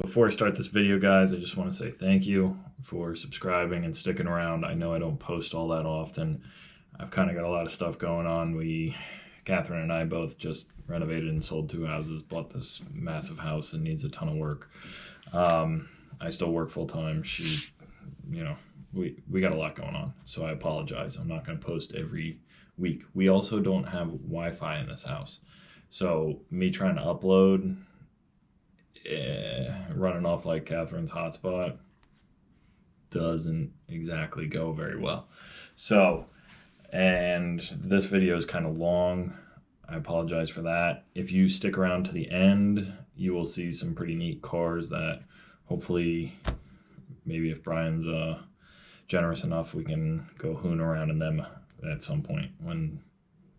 Before I start this video, guys, I just want to say thank you for subscribing and sticking around. I know I don't post all that often. I've kind of got a lot of stuff going on. Catherine and I both just renovated and sold 2 houses, bought this massive house that needs a ton of work. I still work full time. We got a lot going on, so I apologize. I'm not going to post every week. We also don't have Wi-Fi in this house. So me trying to upload, running off like Catherine's hotspot doesn't exactly go very well. So, and this video is kind of long. I apologize for that. If you stick around to the end, you will see some pretty neat cars that hopefully, maybe if Brian's generous enough, we can go hoon around in them at some point,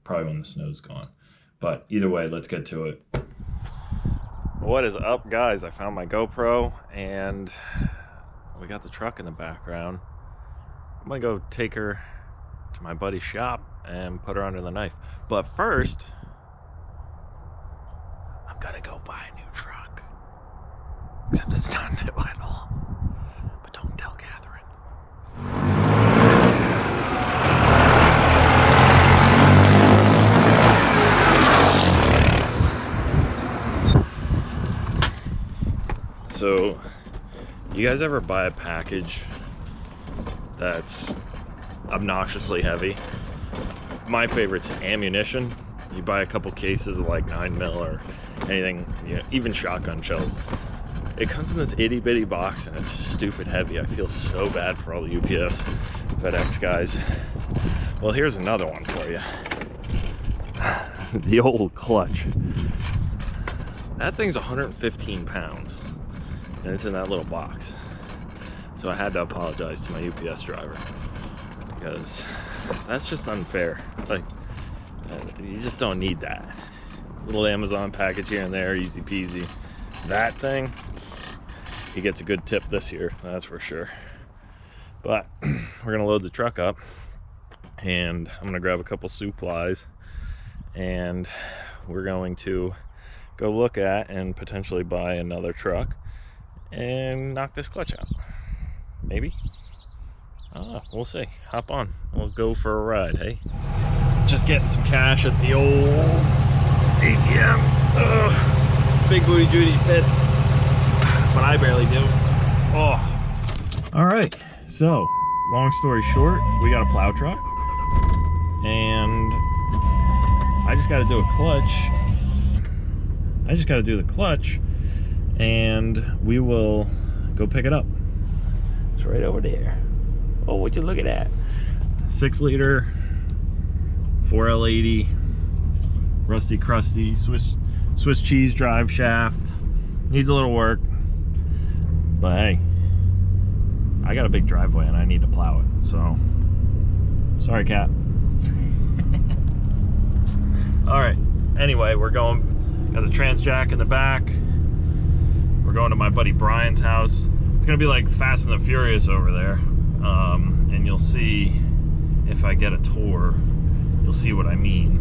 probably when the snow's gone. But either way, let's get to it. What is up, guys? I found my GoPro and we got the truck in the background. I'm gonna go take her to my buddy's shop and put her under the knife. But first, I'm gonna go buy a new truck. Except it's not new at all. But don't tell Catherine. So, you guys ever buy a package that's obnoxiously heavy? My favorite's ammunition. You buy a couple cases of like 9mm or anything, even shotgun shells. It comes in this itty bitty box and it's stupid heavy. I feel so bad for all the UPS, FedEx guys. Well, here's another one for you. The old clutch. That thing's 115 pounds. And it's in that little box. So I had to apologize to my UPS driver because that's just unfair. Like, you just don't need that. Little Amazon package here and there, easy peasy. That thing, he gets a good tip this year, that's for sure. But we're gonna load the truck up and I'm gonna grab a couple supplies and we're going to go look at and potentially buy another truck and knock this clutch out. Maybe. We'll see. Hop on. We'll go for a ride, hey? Just getting some cash at the old ATM. Ugh. Big booty Judy fits, but I barely do. Oh. All right. So, long story short, we got a plow truck, and I just got to do a clutch. I just got to do the clutch. And we will go pick it up. It's right over there. Oh, would you look at that? 6-liter, 4L80, rusty crusty, Swiss cheese drive shaft. Needs a little work, but hey, I got a big driveway and I need to plow it, so sorry, Cat. All right, anyway, got the trans jack in the back. We're going to my buddy Brian's house. It's gonna be like Fast and the Furious over there. And you'll see, if I get a tour, you'll see what I mean.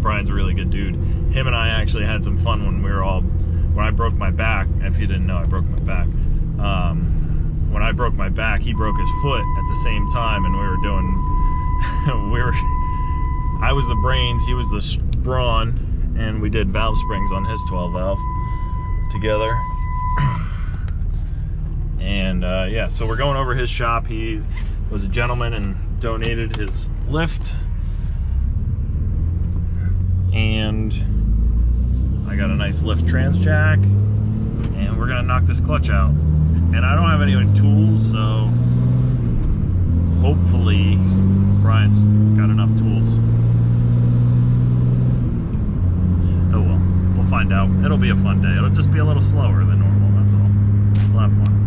Brian's a really good dude. Him and I actually had some fun when I broke my back. If you didn't know, I broke my back. When I broke my back, he broke his foot at the same time, and I was the brains, he was the brawn, and we did valve springs on his 12 valve together. And yeah, so we're going over his shop. He was a gentleman and donated his lift, and I got a nice lift trans jack, and we're gonna knock this clutch out. And I don't have any tools, so hopefully Brian's got enough tools. Oh well, we'll find out. It'll be a fun day. It'll just be a little slower than normal, that's all. We'll have fun.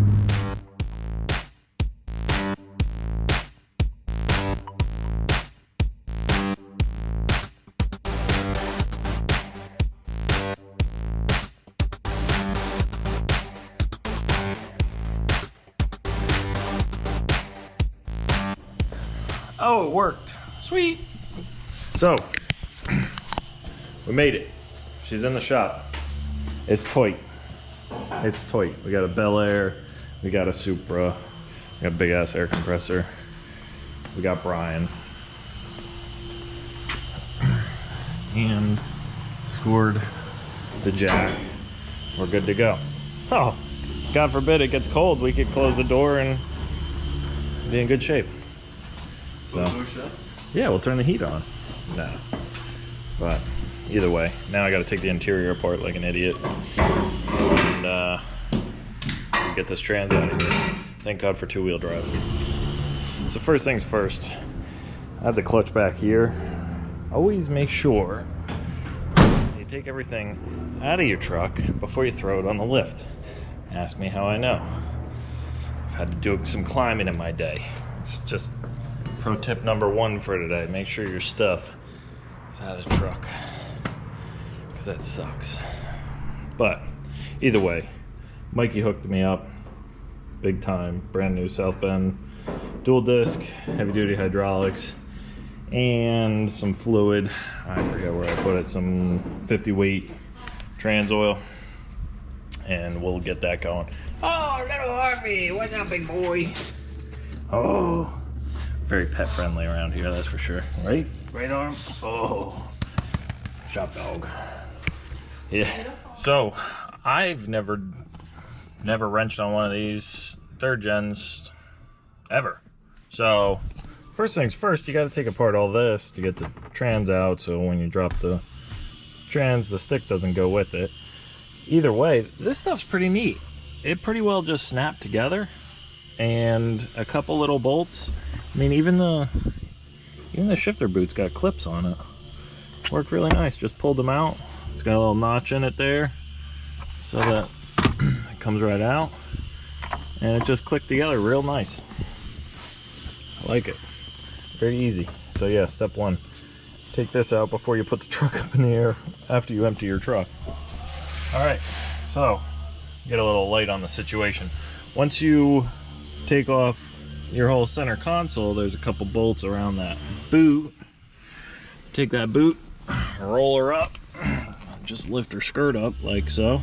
Oh, it worked. Sweet. So, we made it. She's in the shop. It's tight. it's tight. We got a Bel Air, we got a Supra, we got a big ass air compressor, we got Brian, and scored the jack. We're good to go. Oh, God forbid it gets cold, we could close the door and be in good shape. So yeah, we'll turn the heat on. No, but either way, now I got to take the interior apart like an idiot and get this trans out of here. Thank God for two-wheel drive. So first things first, I have the clutch back here. Always make sure you take everything out of your truck before you throw it on the lift. Ask me how I know. I've had to do some climbing in my day. It's just pro tip number one for today. Make sure your stuff is out of the truck, because that sucks. But either way, Mikey hooked me up big time. Brand new South Bend dual disc, heavy duty hydraulics, and some fluid. I forget where I put it, some 50 weight trans oil, and we'll get that going. Oh, little Harvey, what's up, big boy? Oh, very pet friendly around here, that's for sure. Right? Right arm? Oh, shop dog. Yeah. So I've never wrenched on one of these third gens ever. So first things first, you got to take apart all this to get the trans out, so when you drop the trans, the stick doesn't go with it. Either way, this stuff's pretty neat. It pretty well just snapped together, and a couple little bolts. I mean, even the shifter boot's got clips on it. Worked really nice. Just pulled them out. It's got a little notch in it there, so that it comes right out, and it just clicked together real nice. I like it. Very easy. So yeah, step one, take this out before you put the truck up in the air after you empty your truck. All right, so get a little light on the situation. Once you take off your whole center console, there's a couple bolts around that boot. Take that boot, roll her up, just lift her skirt up like so,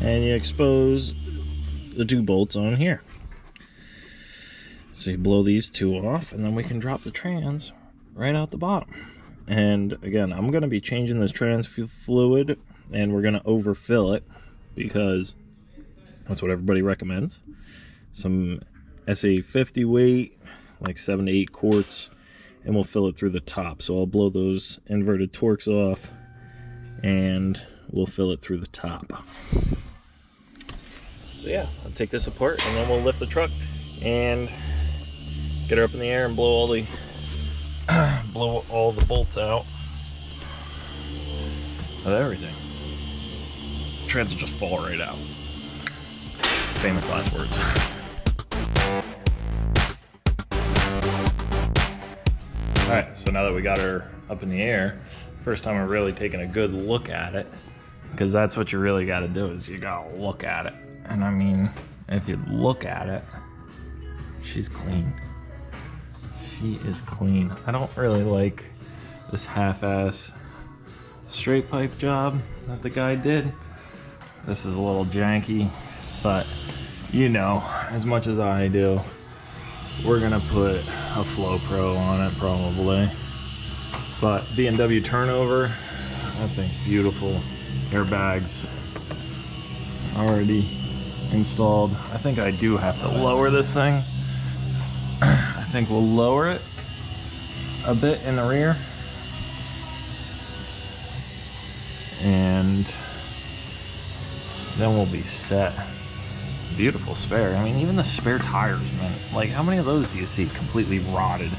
and you expose the two bolts on here. So you blow these two off, and then we can drop the trans right out the bottom. And again, I'm going to be changing this trans fluid, and we're going to overfill it because that's what everybody recommends. Some SA 50 weight, like 7 to 8 quarts, and we'll fill it through the top. So I'll blow those inverted Torx off, and we'll fill it through the top. So yeah, I'll take this apart, and then we'll lift the truck and get her up in the air and blow all the bolts out of everything. Trans will just fall right out. Famous last words. Alright, so now that we got her up in the air, first time we're really taking a good look at it, because that's what you really got to do, is you got to look at it. And I mean, if you look at it, she's clean. She is clean. I don't really like this half-ass straight pipe job that the guy did. This is a little janky, but you know, as much as I do, we're gonna put a Flow Pro on it probably. But B&W turnover, that thing's beautiful. Airbags already installed. I think I do have to lower this thing. I think we'll lower it a bit in the rear, and then we'll be set. Beautiful spare. I mean, even the spare tires, man. Like, how many of those do you see completely rotted?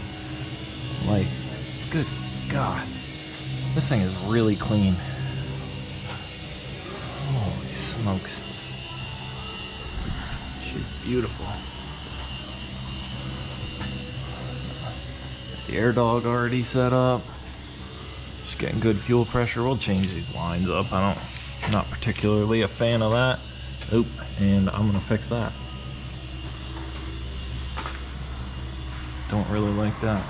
Like, good God. This thing is really clean. Holy smokes. She's beautiful. The air dog already set up. Just getting good fuel pressure. We'll change these lines up. I'm not particularly a fan of that. Oop, and I'm gonna fix that. Don't really like that.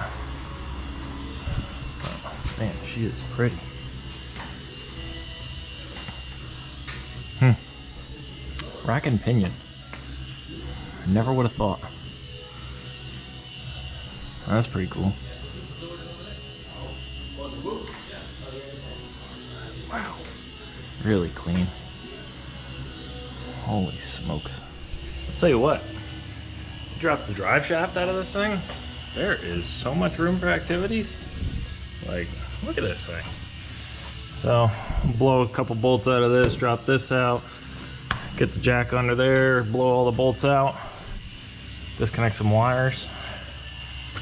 Oh, man, she is pretty. Rack and pinion. Never would have thought. That's pretty cool. Wow. Really clean. Holy smokes. I'll tell you what. Drop the drive shaft out of this thing. There is so much room for activities. Like, look at this thing. So, blow a couple bolts out of this, drop this out, get the jack under there, blow all the bolts out, disconnect some wires.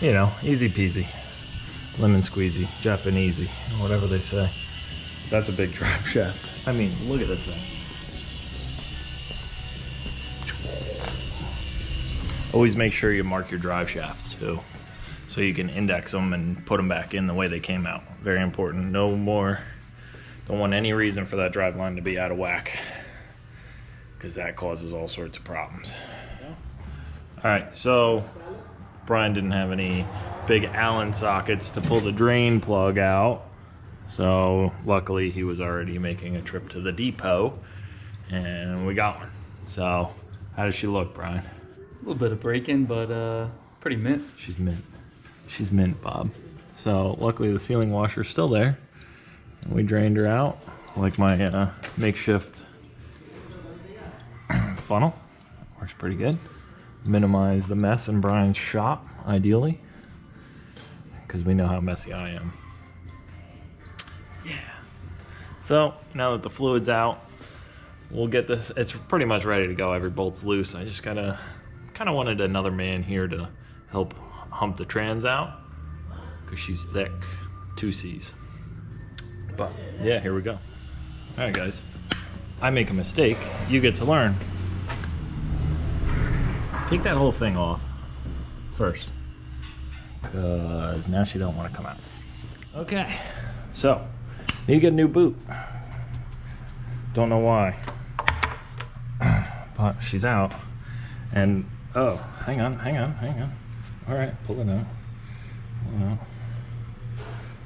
You know, easy peasy. Lemon squeezy, Japanesey, whatever they say. That's a big drive shaft. I mean, look at this thing. Always make sure you mark your drive shafts too, so you can index them and put them back in the way they came out. Very important. No more, don't want any reason for that drive line to be out of whack, because that causes all sorts of problems. All right, so Brian didn't have any big Allen sockets to pull the drain plug out, so luckily he was already making a trip to the depot and we got one. So how does she look, Brian? A little bit of break-in, but pretty mint. She's mint. She's mint, Bob. So luckily the sealing washer's still there, and we drained her out like my makeshift funnel. Works pretty good. Minimize the mess in Brian's shop, ideally, because we know how messy I am. Yeah. So now that the fluid's out, we'll get this. It's pretty much ready to go. Every bolt's loose. I just kind of wanted another man here to help hump the trans out, because she's thick. 2 C's. But yeah, here we go. All right, guys. I make a mistake. You get to learn. Take that whole thing off first, because now she don't want to come out. Okay, so need to get a new boot. Don't know why, but she's out. And oh, hang on. All right, pull it out.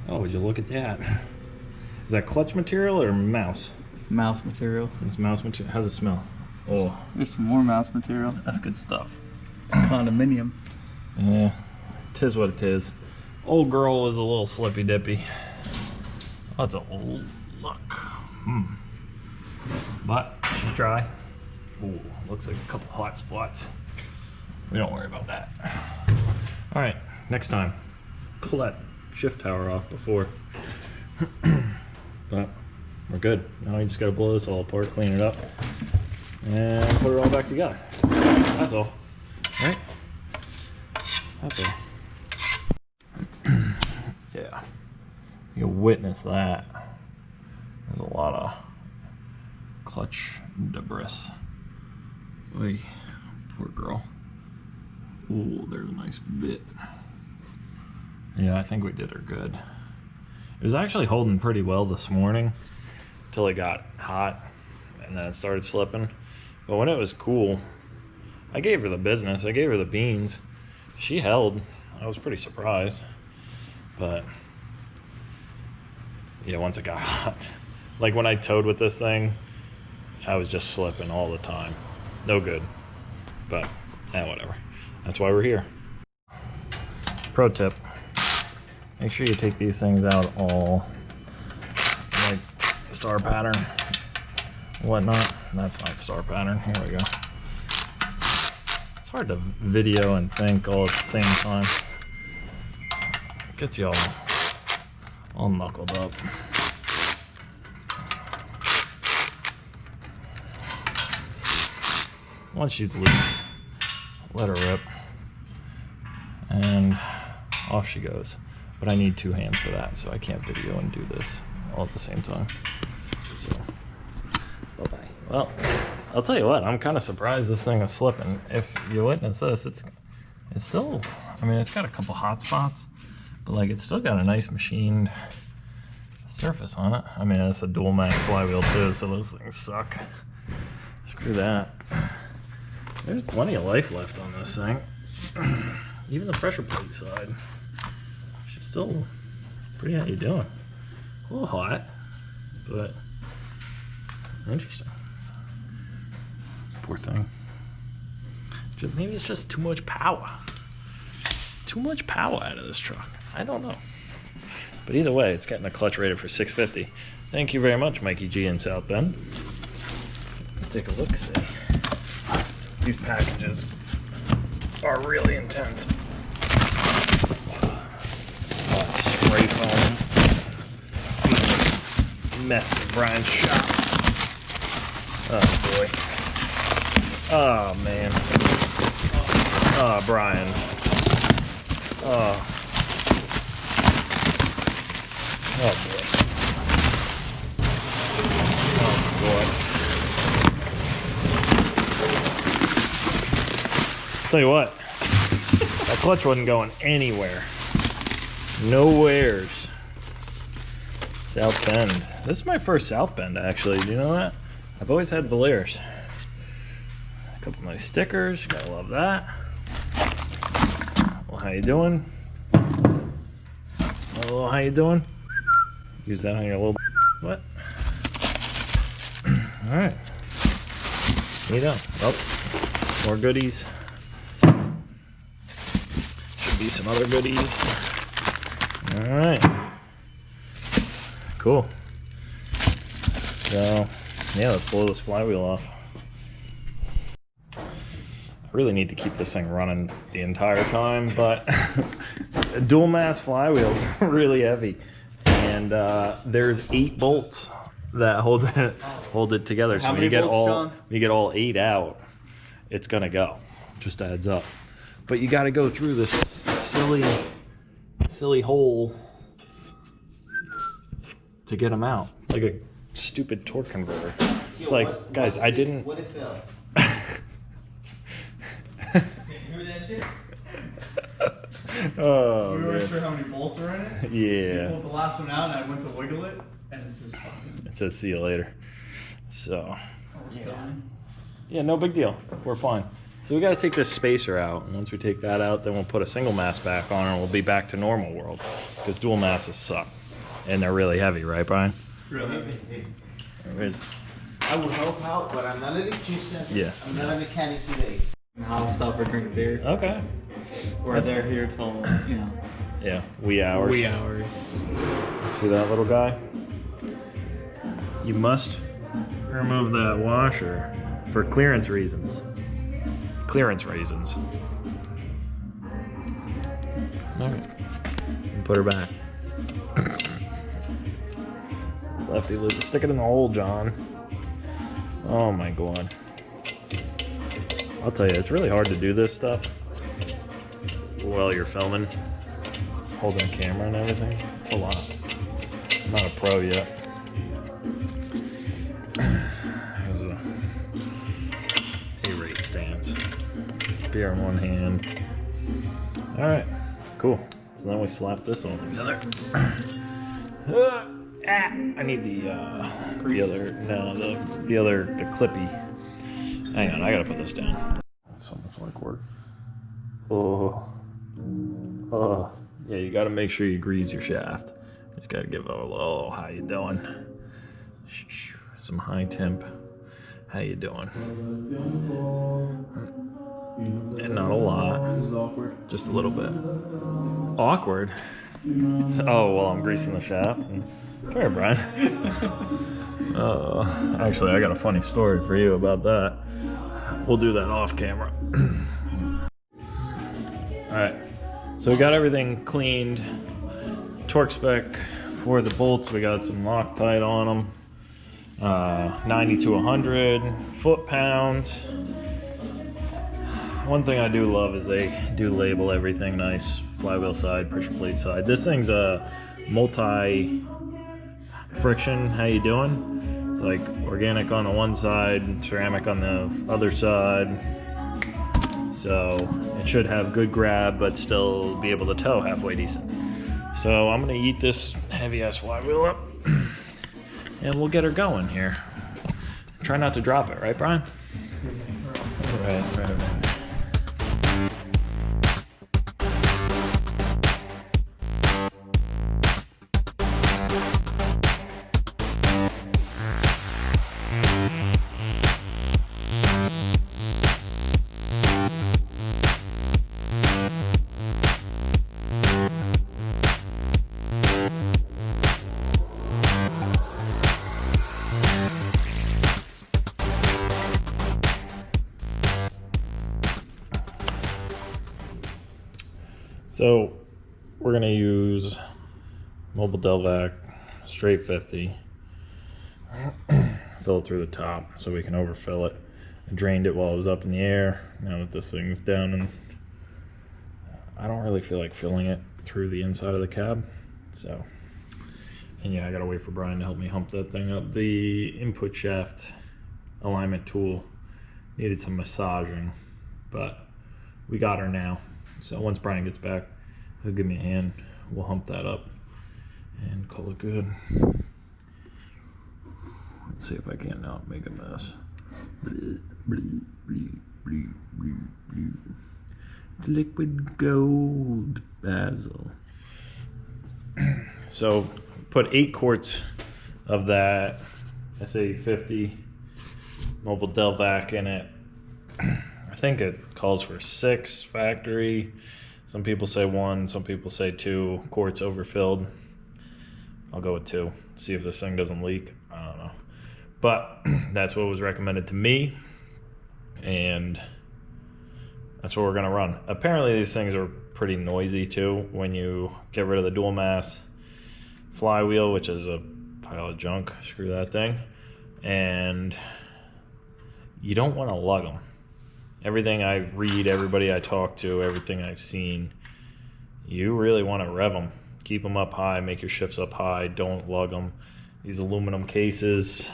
Oh, would you look at that? Is that clutch material or mouse? It's mouse material. It's mouse material. How's it smell? Oh, There's some more mouse material. that's good stuff. It's a condominium. Yeah, tis what it is. Old girl is a little slippy dippy. Oh, it's an old look. But she's dry. Ooh, looks like a couple hot spots. We don't worry about that. All right, next time, pull that shift tower off before. But we're good. Now we just gotta blow this all apart, clean it up, and put it all back together. That's all. Right? That's all. Yeah. You witness that. There's a lot of clutch debris. Oy, poor girl. Ooh, there's a nice bit. Yeah, I think we did her good. It was actually holding pretty well this morning until it got hot and then it started slipping. But when it was cool, I gave her the business. I gave her the beans. She held. I was pretty surprised. But yeah, once it got hot, like when I towed with this thing, I was just slipping all the time. No good. But whatever. That's why we're here. Pro tip. Make sure you take these things out all, like star pattern, whatnot. That's not star pattern. Here we go. It's hard to video and think all at the same time. It gets you all knuckled up. Once she's loose, let her rip, and off she goes. But I need 2 hands for that, so I can't video and do this all at the same time. So, bye-bye. Well, I'll tell you what, I'm kind of surprised this thing is slipping. If you witness this, it's still, I mean, it's got a couple hot spots, but like it's still got a nice machined surface on it. I mean, it's a dual max flywheel too, so those things suck. Screw that. There's plenty of life left on this thing. Even the pressure plate side. She's still pretty, how you doing? A little hot, but interesting. Poor thing. Maybe it's just too much power. Too much power out of this truck. I don't know. But either way, it's getting a clutch rated for 650. Thank you very much, Mikey G in South Bend. Let's take a look, see. These packages are really intense. Spray foam. Mess in Brian's shop. Oh boy. Oh man. Oh, Brian. Oh. Oh boy. Oh boy. Tell you what, that clutch wasn't going anywhere. Nowheres. South Bend. This is my first South Bend, actually. Do you know that? I've always had Valiers. A couple nice stickers. Gotta love that. Well, how you doing? Hello, how you doing? Use that on your little... What? All right. Here you go. Oh, more goodies. Should be some other goodies. All right. Cool. So, yeah, let's blow this flywheel off. I really need to keep this thing running the entire time, but dual mass flywheels are really heavy. And there's 8 bolts that hold it together. So How when many bolts, John? when you get all 8 out, it's gonna go. Just a heads up. But you got to go through this silly hole to get them out, like a stupid torque converter. It's like, guys, I didn't. What it fell? Hear that shit? Oh, We weren't man. sure how many bolts were in it. Yeah. I pulled the last one out and I went to wiggle it, and it just fucking It says see you later. So, almost killed me. yeah, no big deal. We're fine. So we got to take this spacer out. And once we take that out, then we'll put a single mass back on and we'll be back to normal world. Because dual masses suck. And they're really heavy, right, Brian? Really? I will help out, but I'm not an electrician. Yeah. I'm not a mechanic today. I'll stop for drink a beer. Okay. We're there here till, you know, Yeah, wee hours. wee hours. See that little guy? You must remove that washer for clearance reasons. Clearance reasons. Okay. And put her back. Lefty, stick it in the hole, John. Oh my god. I'll tell you, it's really hard to do this stuff while you're filming, holding a camera and everything. It's a lot. I'm not a pro yet. There's a A-rate stance. Beer in one hand. All right, cool. So then we slap this all together. I need the clippy. Hang on, I gotta put this down. That's so much like work. Oh, yeah, you gotta make sure you grease your shaft. Just gotta give it a little, how you doing? Some high temp. How you doing? And not a lot. This is awkward. Just a little bit. Awkward? Oh, well, I'm greasing the shaft. Come here, Brian. Actually, I got a funny story for you about that. We'll do that off camera. Alright, so we got everything cleaned. Torque spec for the bolts, we got some Loctite on them. 90 to 100 foot-pounds. One thing I do love is they do label everything nice. Flywheel side, pressure plate side. This thing's a multi-friction. How you doing? It's like organic on the one side, ceramic on the other side. So it should have good grab, but still be able to tow halfway decent. So I'm gonna eat this heavy-ass flywheel up, and we'll get her going here. Try not to drop it, right, Brian? Right. So we're gonna use Mobile Delvac straight 50. Fill it through the top so we can overfill it. I drained it while it was up in the air. Now that this thing's down, and I don't really feel like filling it through the inside of the cab. So, and yeah, I gotta wait for Brian to help me hump that thing up. The input shaft alignment tool needed some massaging, but we got her now. So once Brian gets back, he'll give me a hand. We'll hump that up and call it good. Let's see if I can't not make a mess. It's liquid gold, Basil. So put 8 quarts of that SA50 Mobile Delvac in it. I think it calls for 6 factory. Some people say 1, some people say 2 quarts overfilled. I'll go with 2. See if this thing doesn't leak. I don't know. But that's what was recommended to me, and that's what we're gonna run. Apparently these things are pretty noisy too when you get rid of the dual mass flywheel, which is a pile of junk. Screw that thing. And you don't want to lug them. Everything I read, everybody I talk to, everything I've seen, you really want to rev them. Keep them up high, make your shifts up high, don't lug them. These aluminum cases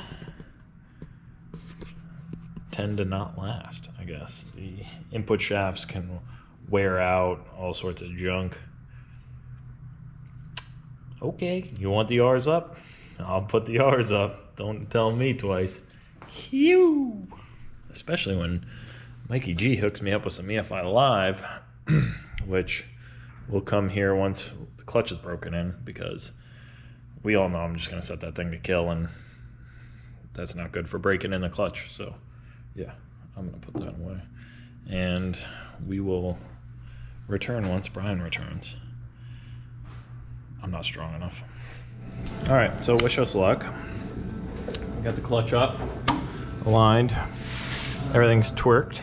tend to not last, I guess. The input shafts can wear out, all sorts of junk. Okay, you want the R's up? I'll put the R's up. Don't tell me twice. Phew! Especially when Mikey G hooks me up with some EFI Live, which will come here once the clutch is broken in, because we all know I'm just going to set that thing to kill, and that's not good for breaking in the clutch. So yeah, I'm going to put that away, and we will return once Brian returns. I'm not strong enough. All right, so wish us luck. We got the clutch up, aligned, everything's twerked,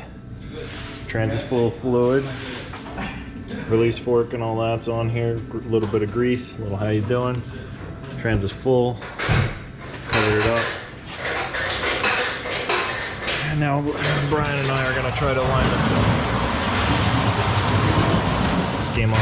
trans is full of fluid, release fork and all that's on here, a little bit of grease, a little how you doing. Trans is full, covered it up. And now Brian and I are gonna try to align this thing. Game on.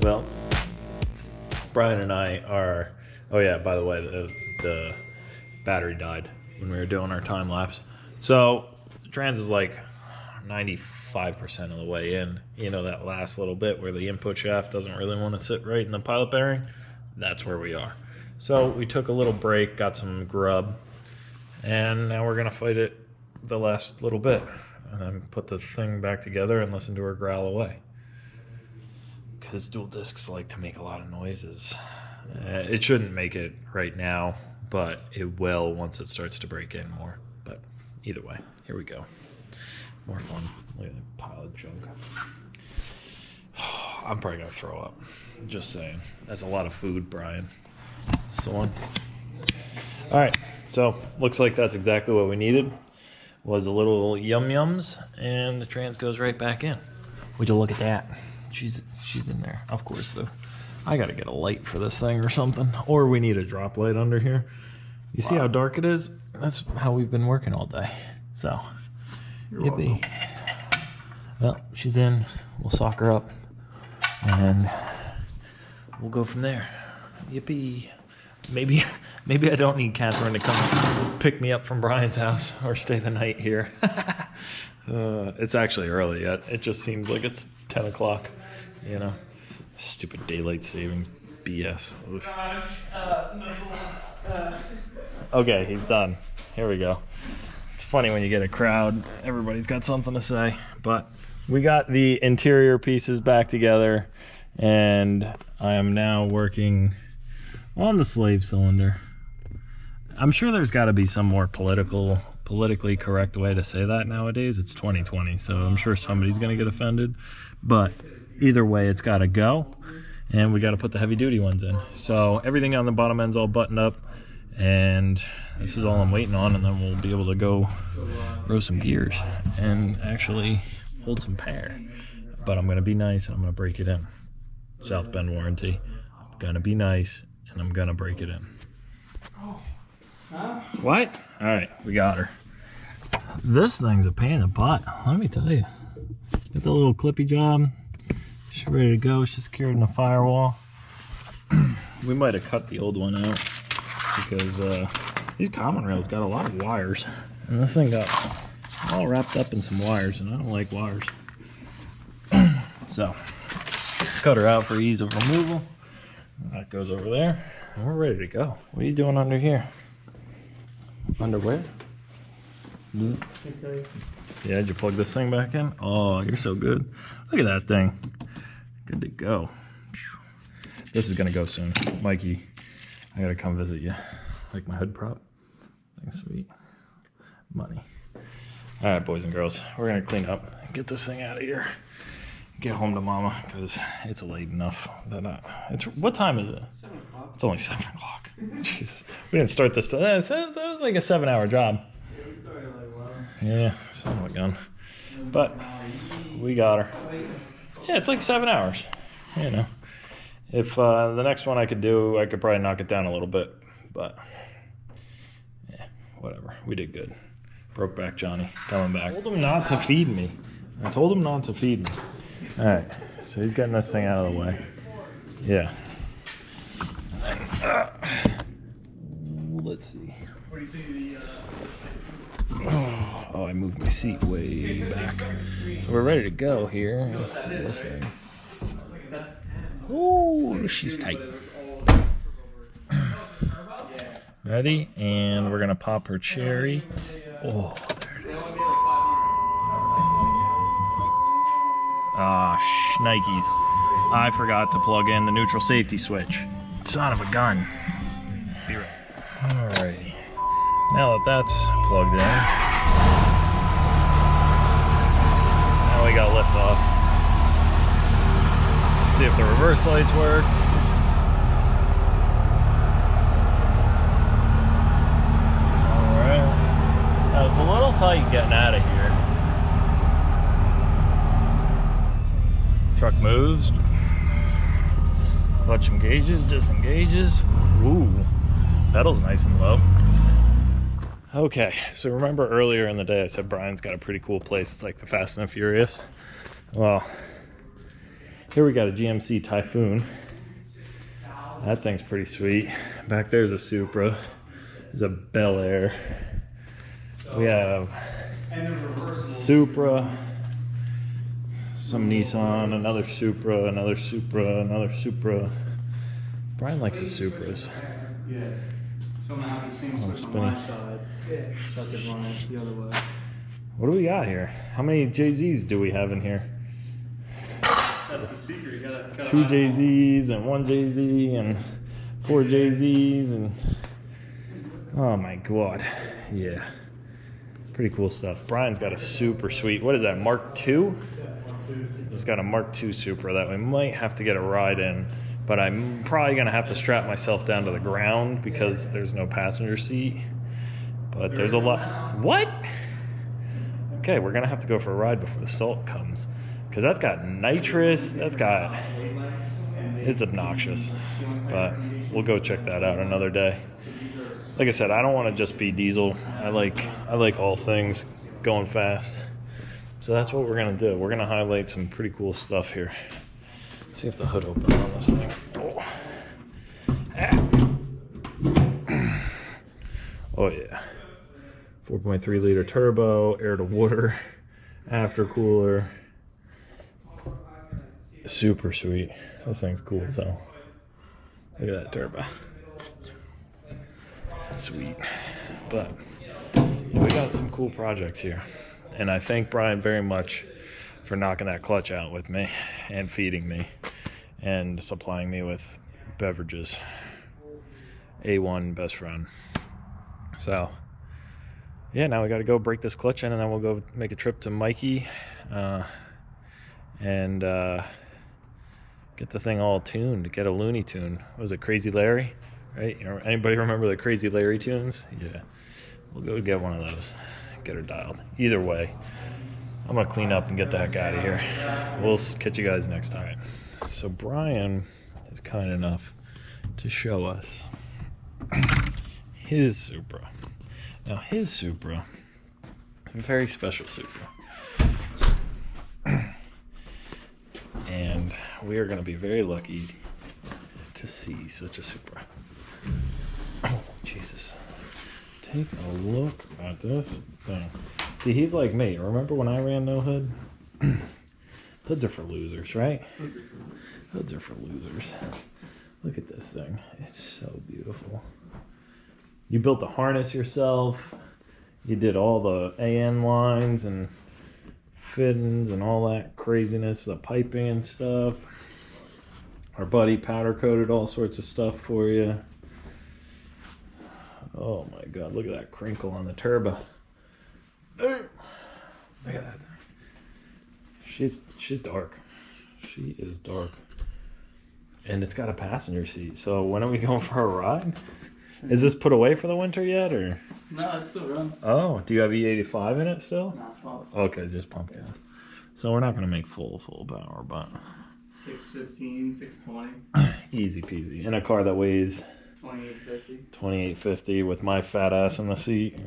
Well, Brian and I are, oh yeah, by the way, the battery died when we were doing our time lapse. So trans is like 95% of the way in. You know, that last little bit where the input shaft doesn't really want to sit right in the pilot bearing? That's where we are. So we took a little break, got some grub, and now we're gonna fight it the last little bit and then put the thing back together and listen to her growl away. Because dual discs like to make a lot of noises. It shouldn't make it right now, but it will once it starts to break in more. But either way, here we go. More fun. Look at that pile of junk. I'm probably gonna throw up. Just saying. That's a lot of food, Brian. That's the one. All right, so looks like that's exactly what we needed. Was a little yum yums, and the trans goes right back in. Would you look at that? She's in there, of course. Though, I got to get a light for this thing or something, or we need a drop light under here. You see how dark it is? That's how we've been working all day. So, yippee. Well, she's in. We'll sock her up, and we'll go from there. Yippee. Maybe I don't need Catherine to come pick me up from Brian's house or stay the night here. It's actually early yet. It just seems like it's 10 o'clock. You know, stupid daylight savings BS. Okay, he's done. Here we go. It's funny when you get a crowd, everybody's got something to say. But we got the interior pieces back together, and I am now working on the slave cylinder. I'm sure there's got to be some more politically correct way to say that nowadays. It's 2020, so I'm sure somebody's going to get offended. But either way, it's got to go, and we got to put the heavy duty ones in. So everything on the bottom end's all buttoned up, and this is all I'm waiting on, and then we'll be able to go row some gears and actually hold some power. But I'm going to be nice, and I'm going to break it in. South Bend warranty. I'm going to be nice, and I'm going to break it in. What? All right, we got her. This thing's a pain in the butt, let me tell you. Got the little clippy job. She's ready to go. She's secured in the firewall. We might have cut the old one out because these common rails got a lot of wires, and this thing got all wrapped up in some wires, and I don't like wires. So cut her out for ease of removal. That goes over there, and we're ready to go. What are you doing under here? Underwear? Yeah, did you plug this thing back in? Oh, you're so good. Look at that thing. Good to go. This is gonna go soon. Mikey, I gotta come visit you. Like my hood prop? Thanks, sweet. Money. All right, boys and girls, we're gonna clean up and get this thing out of here. Get home to mama, because it's late enough that what time is it? 7 o'clock. It's only 7 o'clock. Jesus. We didn't start this till that was like a 7-hour job. Yeah, we started like, wow. Yeah, son of a gun. But we got her. Yeah, it's like 7 hours. You know. If the next one I could do, I could probably knock it down a little bit. But yeah, whatever. We did good. Brokeback Johnny coming back. I told him not to feed me. I told him not to feed me. All right, so he's getting this thing out of the way. Yeah. Let's see. What do you think of the, Oh, I moved my seat way back. So we're ready to go here. This thing. Oh, she's tight. Ready? And we're gonna pop her cherry. Oh, there it is. Ah, shnikes. I forgot to plug in the neutral safety switch. Son of a gun. Be right. Alrighty. Now that that's plugged in, now we got lift off. See if the reverse lights work. Alright. Now it's a little tight getting out of here. Truck moves. Clutch engages, disengages. Ooh, pedal's nice and low. Okay, so remember earlier in the day I said Brian's got a pretty cool place. It's like the Fast and the Furious. Well, here we got a GMC Typhoon. That thing's pretty sweet. Back there's a Supra. There's a Bel Air. We have Supra, some Nissan, another Supra, another Supra, another Supra. Brian likes his Supras. yeah. So I'm gonna have the same switch on my side. Yeah. Chuck it on it the other way. What do we got here? How many JZs do we have in here? That's the secret. You gotta 2 JZs and 1 JZ and 4 JZs and oh my god. Yeah. Pretty cool stuff. Brian's got a super sweet, what is that, Mark II? He's got a Mark II Supra that we might have to get a ride in, but I'm probably gonna have to strap myself down to the ground because there's no passenger seat. But there's a lot. What? Okay, we're gonna have to go for a ride before the salt comes, because that's got nitrous. It's obnoxious. But we'll go check that out another day. Like I said, I don't want to just be diesel. I like all things going fast. So that's what we're gonna do. We're gonna highlight some pretty cool stuff here. Let's see if the hood opens on this thing. Oh, oh yeah. 4.3 liter turbo, air to water, aftercooler. Super sweet. This thing's cool, so look at that turbo. Sweet. But yeah, we got some cool projects here. And I thank Brian very much for knocking that clutch out with me and feeding me and supplying me with beverages. A1 best friend. So yeah, now we got to go break this clutch in, and then we'll go make a trip to Mikey and get the thing all tuned, get a Looney Tune. What was it, Crazy Larry? Right? You know, anybody remember the Crazy Larry tunes? Yeah. We'll go get one of those. Get her dialed. Either way, I'm going to clean up and get the heck out of here. We'll catch you guys next time. So Brian is kind enough to show us his Supra. Now his Supra is a very special Supra. And we are going to be very lucky to see such a Supra. Oh, Jesus. Take a look at this thing. See, he's like me. Remember when I ran no hood? Hoods are for losers, right? Hoods are for losers. Look at this thing. It's so beautiful. You built the harness yourself. You did all the AN lines and fittings and all that craziness, the piping and stuff. Our buddy powder coated all sorts of stuff for you. Oh my God, look at that crinkle on the turbo. Look at that. She's dark. She is dark. And it's got a passenger seat. So when are we going for a ride? Is this put away for the winter yet, or? No, it still runs. Oh, do you have E85 in it still? Not pump. Okay, just pump gas. So we're not going to make full power, but 615, 620. easy peasy. In a car that weighs 2850. 2850 with my fat ass in the seat.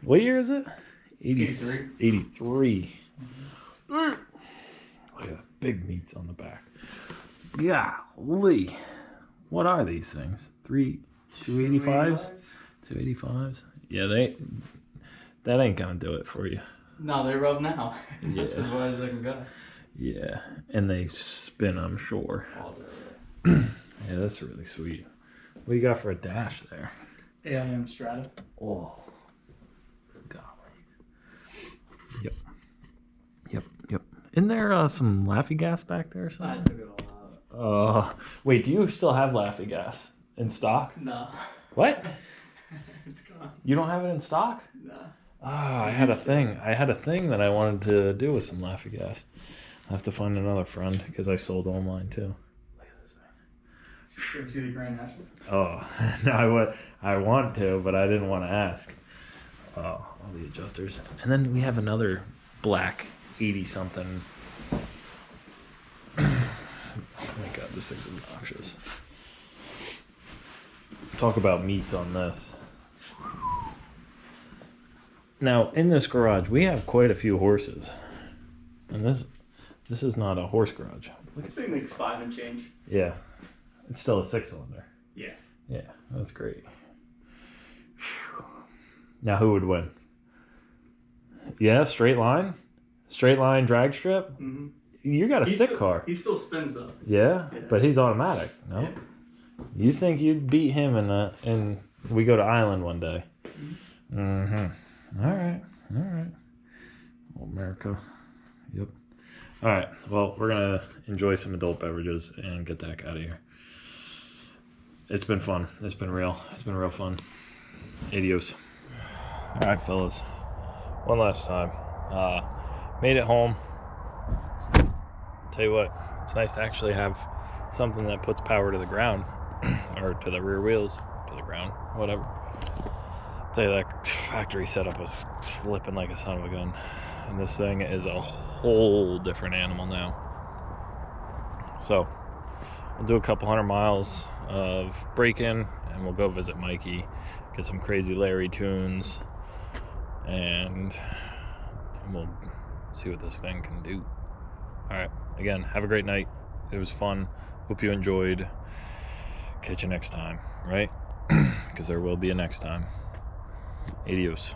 What year is it? 83. 83. Look at that big meats on the back. Golly. What are these things? 285s? 285s? Yeah, that ain't gonna do it for you. No, they rub now. Yeah. That's as wide as I can go. Yeah, and they spin, I'm sure. All day. Yeah, that's really sweet. What do you got for a dash there? AIM Strata. Oh, golly. Yep. Isn't there some Laffy gas back there or I something? took it all out. Wait, do you still have Laffy gas in stock? No. What? It's gone. You don't have it in stock? No. I had a thing. I had a thing that I wanted to do with some Laffy gas. I have to find another friend because I sold all mine too. Look at this thing. Did you see the Grand National? Oh, no, I want to, but I didn't want to ask. Oh, all the adjusters. And then we have another black 80-something. Oh my God, this thing's obnoxious. Talk about meats on this. Now, in this garage, we have quite a few horses. And this is not a horse garage. This thing makes 5 and change. Yeah. It's still a 6-cylinder. Yeah. Yeah, that's great. Whew. Now, who would win? Yeah, straight line? Straight line drag strip? Mm-hmm. You got a stick car. He still spins though. Yeah? But he's automatic, no? Yeah. You think you'd beat him in we go to Island one day? All right. Oh, America. Yep. All right. Well, we're going to enjoy some adult beverages and get the heck out of here. It's been fun. It's been real fun. Adios. All right, fellas. One last time. Made it home. Tell you what, it's nice to actually have something that puts power to the ground or to the rear wheels, to the ground, whatever. Tell you that factory setup was slipping like a son of a gun, and this thing is a whole different animal now. So we'll do a couple 100 miles of break-in, and we'll go visit Mikey, get some Crazy Larry tunes, and we'll see what this thing can do. All right, again, have a great night. It was fun. Hope you enjoyed. Catch you next time, right? Because there will be a next time. Adios.